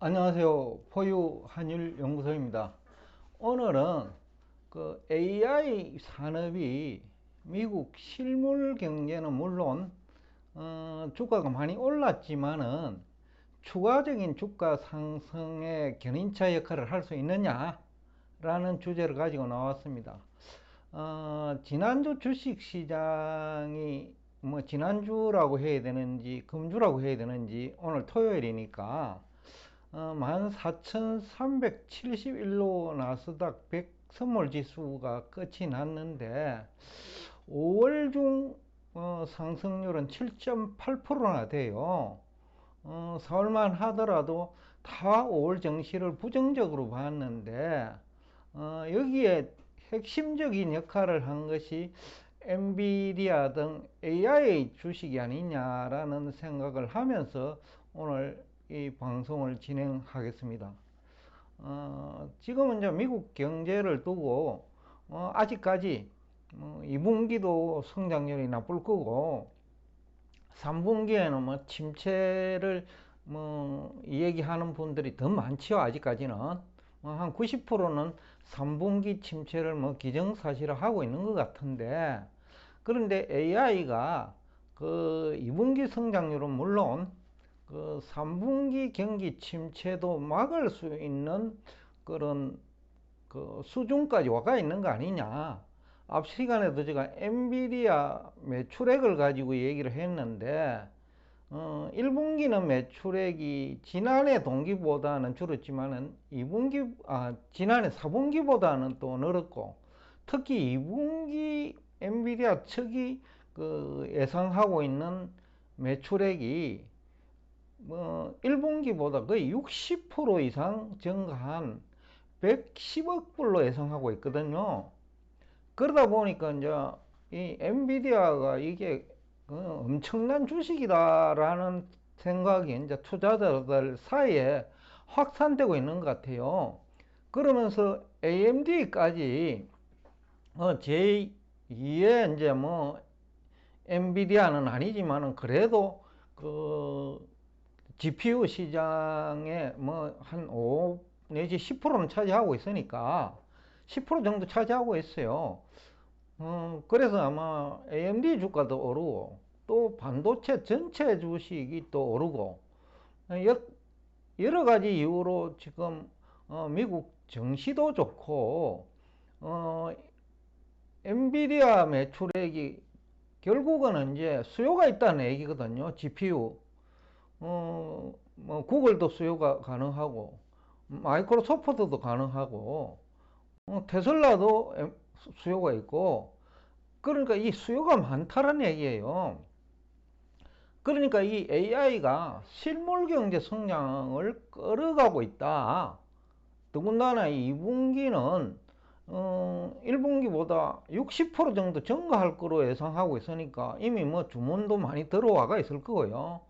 안녕하세요. 포유 한율 연구소입니다. 오늘은 그 AI 산업이 미국 실물 경제는 물론 주가가 많이 올랐지만은 추가적인 주가 상승의 견인차 역할을 할 수 있느냐라는 주제를 가지고 나왔습니다. 지난주 주식 시장이 뭐 지난주라고 해야 되는지 금주라고 해야 되는지 오늘 토요일이니까 14,371로 나스닥 100 선물지수가 끝이 났는데 5월 중 상승률은 7.8%나 돼요. 4월만 하더라도 다 5월 증시를 부정적으로 봤는데 여기에 핵심적인 역할을 한 것이 엔비디아 등 AI 주식이 아니냐라는 생각을 하면서 오늘 이 방송을 진행하겠습니다. 지금은 이제 미국 경제를 두고 아직까지 2분기도 성장률이 나쁠 거고 3분기에는 뭐 침체를 얘기하는 분들이 더 많지요. 아직까지는 한 90%는 3분기 침체를 기정사실화하고 있는 것 같은데, 그런데 AI가 그 2분기 성장률은 물론 그 3분기 경기 침체도 막을 수 있는 그런 그 수준까지 와가 있는 거 아니냐. 앞 시간에도 제가 엔비디아 매출액을 가지고 얘기를 했는데 1분기는 매출액이 지난해 동기보다는 줄었지만은 지난해 4분기보다는 또 늘었고, 특히 2분기 엔비디아 측이 그 예상하고 있는 매출액이 1분기보다 거의 60% 이상 증가한 110억 불로 예상하고 있거든요. 그러다 보니까 이제 이 엔비디아가 이게 엄청난 주식이다라는 생각이 이제 투자자들 사이에 확산되고 있는 것 같아요. 그러면서 AMD까지 제2의 이제 엔비디아는 아니지만은 그래도 그 GPU 시장에 한 5 내지 10%는 차지하고 있으니까 10% 정도 차지하고 있어요. 그래서 아마 AMD 주가도 오르고 또 반도체 전체 주식이 또 오르고 여러 가지 이유로 지금 미국 증시도 좋고 엔비디아 매출액이 결국은 이제 수요가 있다는 얘기거든요. GPU 구글도 수요가 가능하고 마이크로소프트도 가능하고 테슬라도 수요가 있고, 그러니까 이 수요가 많다는 얘기예요. 그러니까 이 AI가 실물 경제 성장을 끌어가고 있다. 더군다나 2분기는 1분기보다 60% 정도 증가할 거로 예상하고 있으니까 이미 주문도 많이 들어와가 있을 거고요.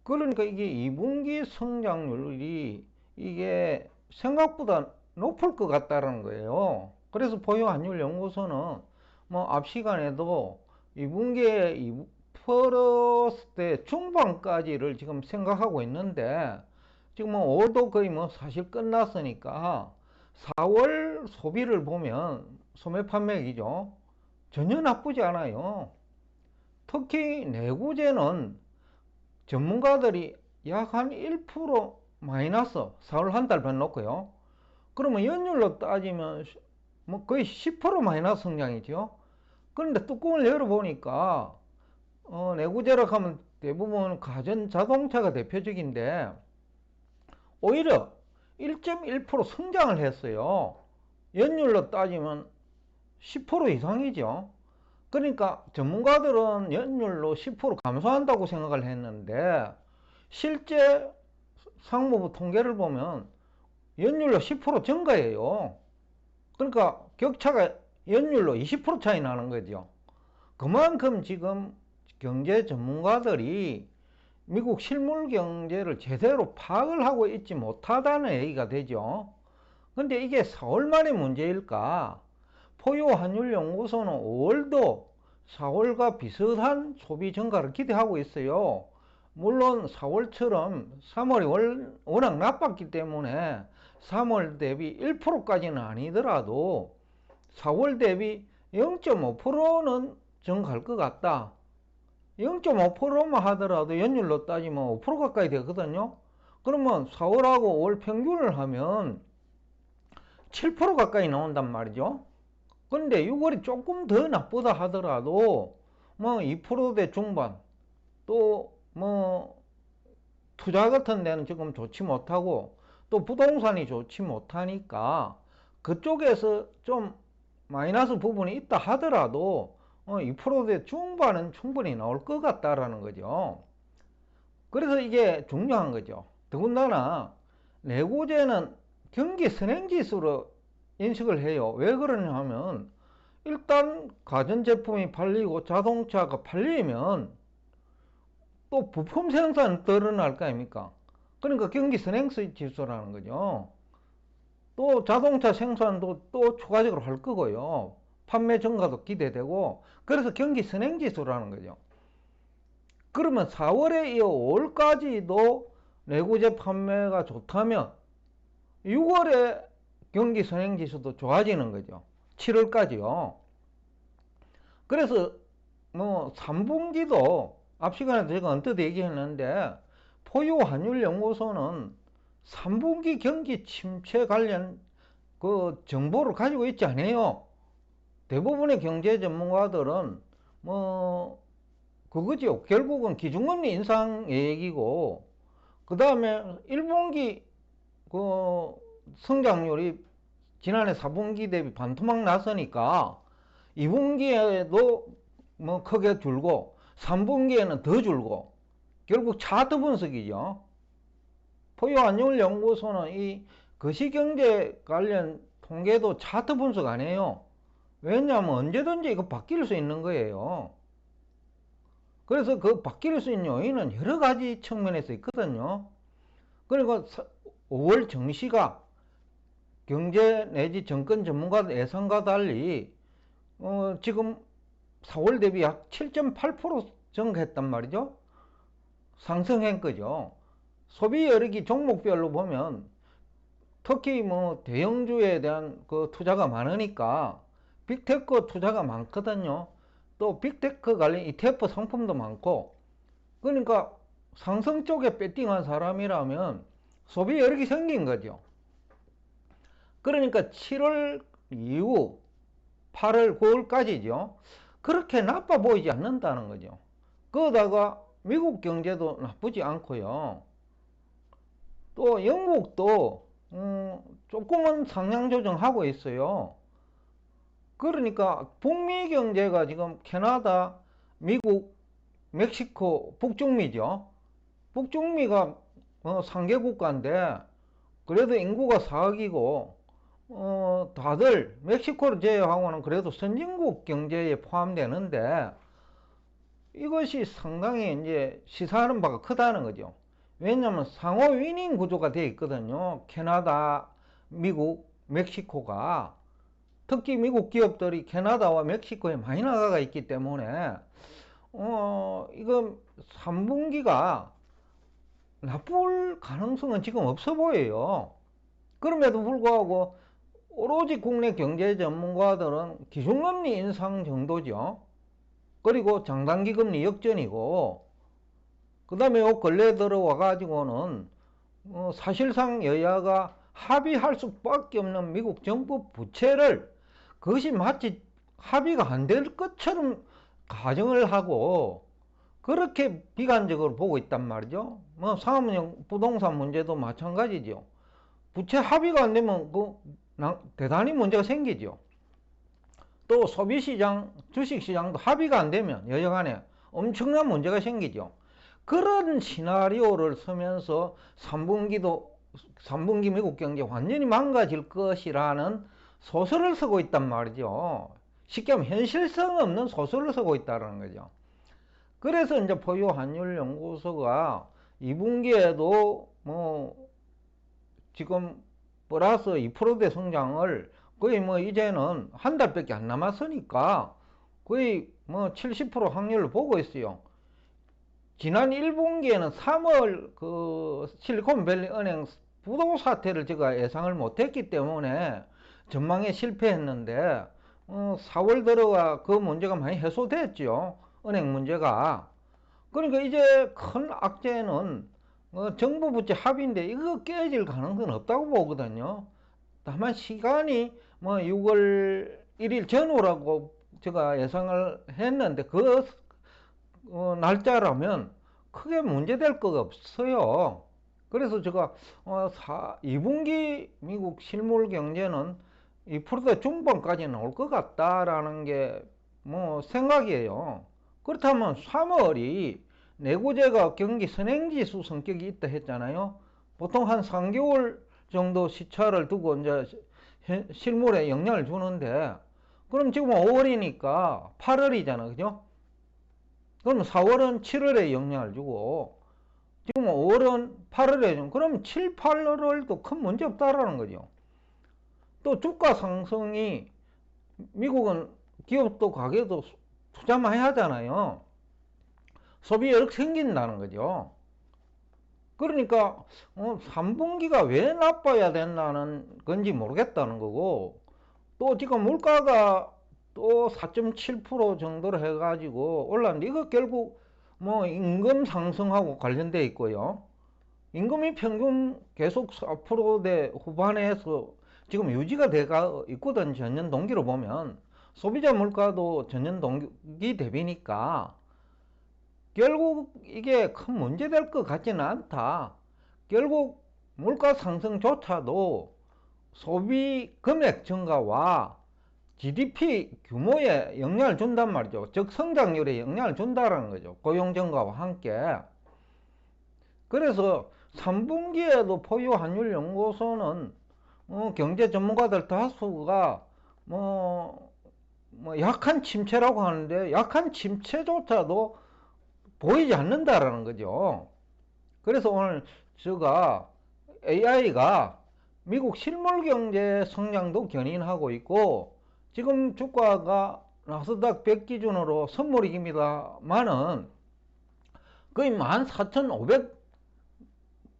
그러니까 이게 2분기 성장률이 이게 생각보다 높을 것 같다는 거예요. 그래서 보유환율연구소는 앞 시간에도 2분기에 2%대 중반까지를 지금 생각하고 있는데, 지금 5월도 거의 사실 끝났으니까 4월 소비를 보면 소매 판매액이죠. 전혀 나쁘지 않아요. 특히 내구재는 전문가들이 약 한 1% 마이너스 4월 한 달 변놓고요. 그러면 연율로 따지면 거의 10% 마이너스 성장이죠. 그런데 뚜껑을 열어보니까 내구재라 하면 대부분 가전 자동차가 대표적인데 오히려 1.1% 성장을 했어요. 연율로 따지면 10% 이상이죠. 그러니까 전문가들은 연율로 10% 감소한다고 생각을 했는데 실제 상무부 통계를 보면 연율로 10% 증가해요. 그러니까 격차가 연율로 20% 차이 나는 거죠. 그만큼 지금 경제 전문가들이 미국 실물 경제를 제대로 파악을 하고 있지 못하다는 얘기가 되죠. 근데 이게 4월 말의 문제일까? 포유환율연구소는 5월도 4월과 비슷한 소비 증가를 기대하고 있어요. 물론 4월처럼 3월이 워낙 나빴기 때문에 3월 대비 1%까지는 아니더라도 4월 대비 0.5%는 정 갈 것 같다. 0.5%만 하더라도 연율로 따지면 5% 가까이 되거든요. 그러면 4월하고 5월 평균을 하면 7% 가까이 나온단 말이죠. 그런데 6월이 조금 더 나쁘다 하더라도 뭐 2%대 중반, 또 뭐 투자 같은 데는 지금 좋지 못하고 또 부동산이 좋지 못하니까 그쪽에서 좀 마이너스 부분이 있다 하더라도 2%대 중반은 충분히 나올 것 같다라는 거죠. 그래서 이게 중요한 거죠. 더군다나 내구재는 경기 선행지수로 인식을 해요. 왜 그러냐 하면 일단 가전제품이 팔리고 자동차가 팔리면 또 부품 생산 늘어날 거 아닙니까? 그러니까 경기 선행지수라는 거죠. 또 자동차 생산도 또 추가적으로 할 거고요. 판매 증가도 기대되고, 그래서 경기 선행지수라는 거죠. 그러면 4월에 이어 5월까지도 내구재 판매가 좋다면 6월에 경기 선행지수도 좋아지는 거죠. 7월까지요. 그래서 뭐 3분기도 앞 시간에도 제가 언뜻 얘기했는데 포유 환율 연구소는 3분기 경기 침체 관련 그 정보를 가지고 있지 않아요. 대부분의 경제 전문가들은 뭐 그거죠. 결국은 기준금리 인상 얘기고, 그 다음에 1분기 그 성장률이 지난해 4분기 대비 반토막 났으니까 2분기에도 뭐 크게 줄고 3분기에는 더 줄고, 결국 차트 분석이죠. 포유환율 연구소는 이 거시경제 관련 통계도 차트 분석 안 해요. 왜냐하면 언제든지 이거 바뀔 수 있는 거예요. 그래서 그 바뀔 수 있는 요인은 여러 가지 측면에서 있거든요. 그리고 5월 증시가 경제 내지 정권 전문가 예상과 달리 지금 4월 대비 약 7.8% 증가했단 말이죠. 상승한 거죠. 소비 여력이 종목별로 보면 특히 뭐 대형주에 대한 그 투자가 많으니까 빅테크 투자가 많거든요. 또 빅테크 관련 ETF 상품도 많고, 그러니까 상승 쪽에 배팅한 사람이라면 소비 여력이 생긴 거죠. 그러니까 7월 이후 8월, 9월까지죠. 그렇게 나빠 보이지 않는다는 거죠. 그러다가 미국 경제도 나쁘지 않고요. 또 영국도 조금은 상향 조정하고 있어요. 그러니까 북미 경제가 지금 캐나다, 미국, 멕시코, 북중미죠. 북중미가 3개 국가인데 그래도 인구가 4억이고 다들 멕시코를 제외하고는 그래도 선진국 경제에 포함되는데 이것이 상당히 이제 시사하는 바가 크다는 거죠. 왜냐하면 상호 위닝 구조가 되어 있거든요. 캐나다, 미국, 멕시코가. 특히 미국 기업들이 캐나다와 멕시코에 많이 나가 있기 때문에 이거 3분기가 나쁠 가능성은 지금 없어 보여요. 그럼에도 불구하고 오로지 국내 경제 전문가들은 기준금리 인상 정도죠. 그리고 장단기 금리 역전이고, 그 다음에 요 근래 들어와 가지고는 사실상 여야가 합의할 수밖에 없는 미국 정부 부채를 그것이 마치 합의가 안 될 것처럼 가정을 하고 그렇게 비관적으로 보고 있단 말이죠. 뭐 사업용 부동산 문제도 마찬가지죠. 부채 합의가 안 되면 대단히 문제가 생기죠. 또 소비시장, 주식시장도 합의가 안 되면 여하간에 엄청난 문제가 생기죠. 그런 시나리오를 쓰면서 3분기 미국 경제 완전히 망가질 것이라는 소설을 쓰고 있단 말이죠. 쉽게 하면 현실성 없는 소설을 쓰고 있다는 거죠. 그래서 이제 포유 환율 연구소가 2분기에도 뭐 지금 플러스 2%대 성장을 거의 뭐 이제는 한 달밖에 안 남았으니까 거의 뭐 70% 확률을 보고 있어요. 지난 1분기에는 3월 그 실리콘밸리 은행 부도 사태를 제가 예상을 못했기 때문에 전망에 실패했는데 4월 들어가 그 문제가 많이 해소됐죠. 은행 문제가. 그러니까 이제 큰 악재는 정부 부채 합의인데 이거 깨질 가능성은 없다고 보거든요. 다만 시간이 뭐 6월 1일 전후라고 제가 예상을 했는데 그 날짜라면 크게 문제될 거 없어요. 그래서 제가 2분기 미국 실물 경제는 2% 중반까지는 올 것 같다라는 게 뭐 생각이에요. 그렇다면 3월이 내구재가 경기 선행지수 성격이 있다 했잖아요. 보통 한 3개월 정도 시차를 두고 이제 실물에 영향을 주는데, 그럼 지금 5월이니까 8월이잖아, 그죠? 그럼 4월은 7월에 영향을 주고, 지금 5월은 8월에 좀, 그럼 7, 8월도 큰 문제 없다라는 거죠. 또 주가 상승이, 미국은 기업도 가게도 투자 많이 하잖아요. 소비 여력 생긴다는 거죠. 그러니까 3분기가 왜 나빠야 된다는 건지 모르겠다는 거고, 또 지금 물가가 또 4.7% 정도로 해가지고 올랐는데, 이거 결국 뭐 임금 상승하고 관련돼 있고요. 임금이 평균 계속 4%대 후반에서 지금 유지가 돼가 있거든. 전년 동기로 보면 소비자 물가도 전년 동기 대비니까 결국 이게 큰 문제 될 것 같지는 않다. 결국 물가 상승조차도 소비 금액 증가와 GDP 규모에 영향을 준단 말이죠. 즉 성장률에 영향을 준다는 거죠. 고용 증가와 함께. 그래서 3분기에도 포유 환율 연구소는 경제 전문가들 다수가 약한 침체라고 하는데, 약한 침체조차도 보이지 않는다라는 거죠. 그래서 오늘 제가 AI가 미국 실물 경제 성장도 견인하고 있고, 지금 주가가 나스닥 100 기준으로 선물이깁니다만은 거의 14,500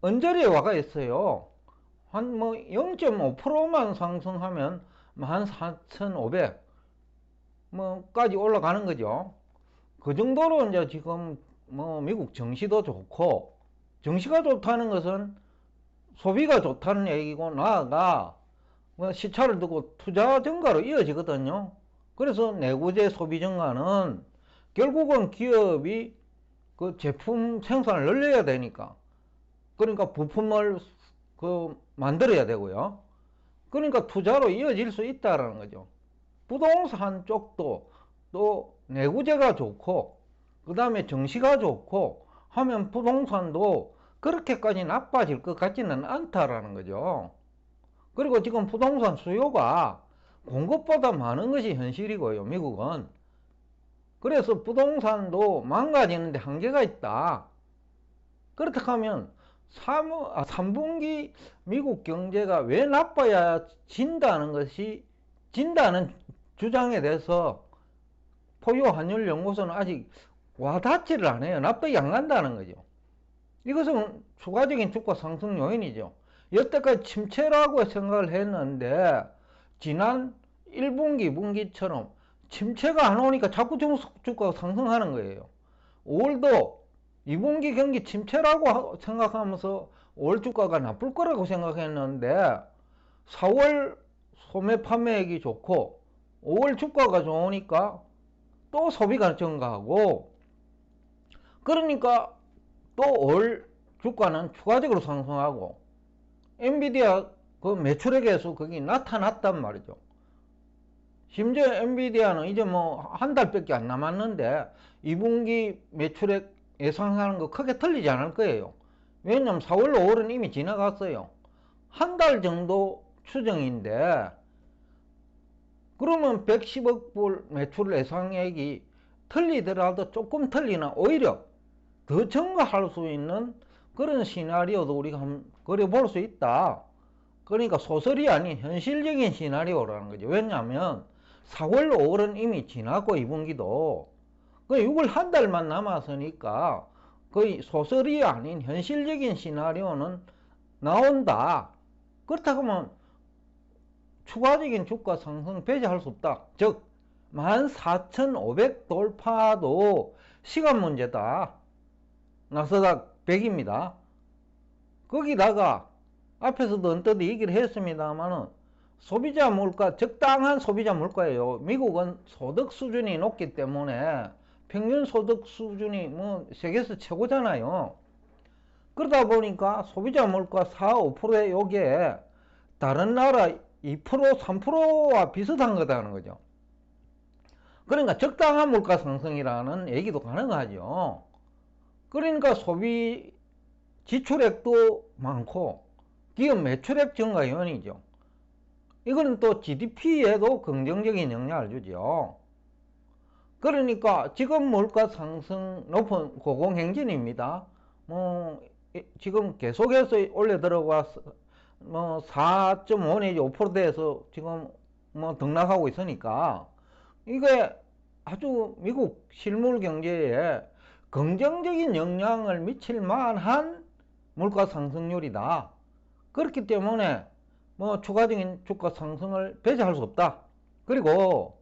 언저리에 와가 있어요. 한 0.5%만 상승하면 14,500 까지 올라가는 거죠. 그 정도로 이제 지금 미국 증시도 좋고, 증시가 좋다는 것은 소비가 좋다는 얘기고, 나아가 시차를 두고 투자 증가로 이어지거든요. 그래서 내구재 소비 증가는 결국은 기업이 그 제품 생산을 늘려야 되니까, 그러니까 부품을 만들어야 되고요. 그러니까 투자로 이어질 수 있다라는 거죠. 부동산 쪽도 또 내구재가 좋고, 그 다음에 증시가 좋고 하면 부동산도 그렇게까지 나빠질 것 같지는 않다라는 거죠. 그리고 지금 부동산 수요가 공급보다 많은 것이 현실이고요, 미국은. 그래서 부동산도 망가지는데 한계가 있다. 그렇다 하면 3분기 미국 경제가 왜 나빠야 진다는 주장에 대해서 포유 환율 연구소는 아직 와닿지를 않아요. 납득이 안 간다는 거죠. 이것은 추가적인 주가 상승 요인이죠. 여태까지 침체라고 생각을 했는데, 지난 1분기, 2분기처럼 침체가 안 오니까 자꾸 주가가 상승하는 거예요. 5월도 2분기 경기 침체라고 생각하면서 5월 주가가 나쁠 거라고 생각했는데, 4월 소매 판매액이 좋고 5월 주가가 좋으니까 또 소비가 증가하고, 그러니까 또 올 주가는 추가적으로 상승하고, 엔비디아 그 매출액에서 거기 나타났단 말이죠. 심지어 엔비디아는 이제 한 달밖에 안 남았는데 2분기 매출액 예상하는 거 크게 틀리지 않을 거예요. 왜냐면 4월, 5월은 이미 지나갔어요. 한 달 정도 추정인데, 그러면 110억 불 매출 예상액이 틀리더라도 조금 틀리나 오히려 더 증가할 수 있는 그런 시나리오도 우리가 한번 그려볼 수 있다. 그러니까 소설이 아닌 현실적인 시나리오라는 거죠. 왜냐하면 4월, 5월은 이미 지나고 2분기도 6월 한 달만 남았으니까 거의 소설이 아닌 현실적인 시나리오는 나온다. 그렇다고 하면 추가적인 주가 상승 배제할 수 없다. 즉 14,500 돌파도 시간 문제다. 나스닥 100입니다. 거기다가 앞에서도 언뜻 얘기를 했습니다만은 소비자 물가, 적당한 소비자 물가예요. 미국은 소득 수준이 높기 때문에 평균 소득 수준이 뭐 세계에서 최고잖아요. 그러다 보니까 소비자 물가 4, 5%의 요게 다른 나라 2%, 3%와 비슷한 거다는 거죠. 그러니까 적당한 물가 상승이라는 얘기도 가능하죠. 그러니까 소비 지출액도 많고 기업 매출액 증가 요인이죠. 이거는 또 GDP에도 긍정적인 영향을 주죠. 그러니까 지금 물가 상승 높은 고공행진입니다. 지금 계속해서 올려 들어가서 4.5 내지 5%대에서 지금 등락하고 있으니까 이게 아주 미국 실물 경제에 긍정적인 영향을 미칠 만한 물가 상승률이다. 그렇기 때문에 추가적인 주가 상승을 배제할 수 없다. 그리고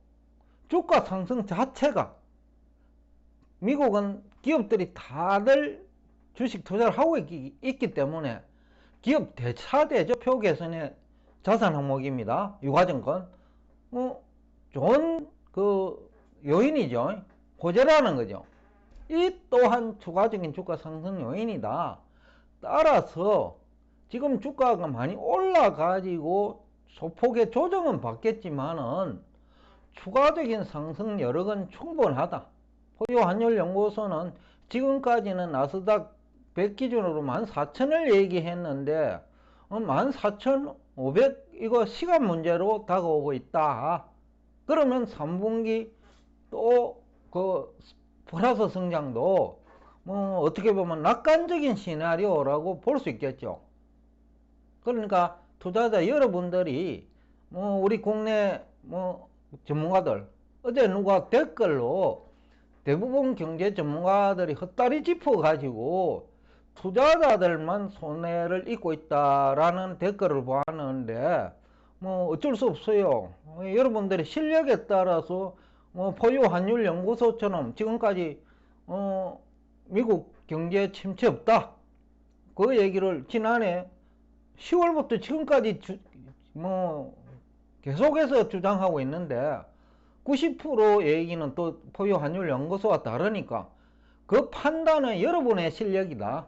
주가 상승 자체가 미국은 기업들이 다들 주식 투자를 하고 있기 때문에 기업 대차대조 표계선의 자산 항목입니다. 유가증권. 좋은 요인이죠. 호재라는 거죠. 이 또한 추가적인 주가 상승 요인이다. 따라서 지금 주가가 많이 올라가지고 소폭의 조정은 받겠지만은 추가적인 상승 여력은 충분하다. 포유 환율 연구소는 지금까지는 나스닥 100 기준으로 14,000을 얘기했는데 14,500 이거 시간 문제로 다가오고 있다. 그러면 3분기 또 플러스 성장도 어떻게 보면 낙관적인 시나리오라고 볼 수 있겠죠. 그러니까 투자자 여러분들이 우리 국내 전문가들 어제 누가 댓글로 대부분 경제 전문가들이 헛다리 짚어 가지고 투자자들만 손해를 입고 있다라는 댓글을 보았는데 어쩔 수 없어요. 여러분들의 실력에 따라서 포유 환율 연구소처럼 지금까지 미국 경제 침체 없다. 그 얘기를 지난해 10월부터 지금까지 계속해서 주장하고 있는데 90% 얘기는 또 포유 환율 연구소와 다르니까 그 판단은 여러분의 실력이다.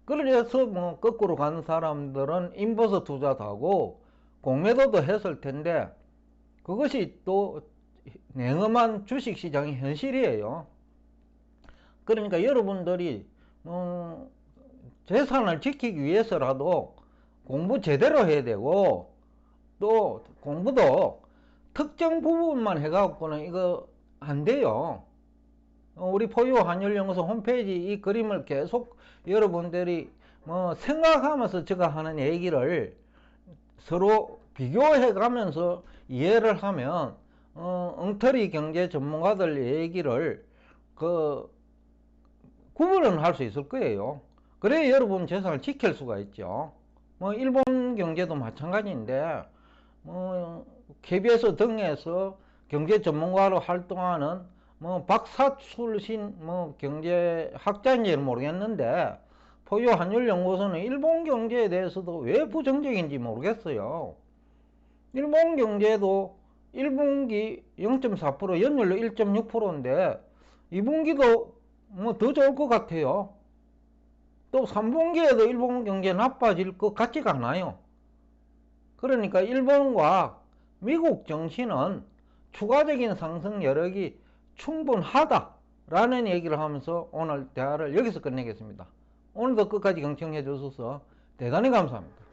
그래서 거꾸로 가는 사람들은 인버스 투자도 하고 공매도도 했을 텐데 그것이 또 냉엄한 주식시장의 현실이에요. 그러니까 여러분들이 재산을 지키기 위해서라도 공부 제대로 해야 되고 또 공부도 특정 부분만 해갖고는 이거 안 돼요. 우리 포유 환율연구소 홈페이지 이 그림을 계속 여러분들이 생각하면서 제가 하는 얘기를 서로 비교해 가면서 이해를 하면 엉터리 경제 전문가들 얘기를 구분을 할 수 있을 거예요. 그래야 여러분 재산을 지킬 수가 있죠. 일본 경제도 마찬가지인데 KBS 등에서 경제 전문가로 활동하는 박사 출신 경제학자인지는 모르겠는데 포유 환율 연구소는 일본 경제에 대해서도 왜 부정적인지 모르겠어요. 일본 경제도 1분기 0.4% 연율로 1.6%인데 2분기도 더 좋을 것 같아요. 또 3분기에도 일본 경제 나빠질 것 같지가 않아요. 그러니까 일본과 미국 정시는 추가적인 상승 여력이 충분하다라는 얘기를 하면서 오늘 대화를 여기서 끝내겠습니다. 오늘도 끝까지 경청해 주셔서 대단히 감사합니다.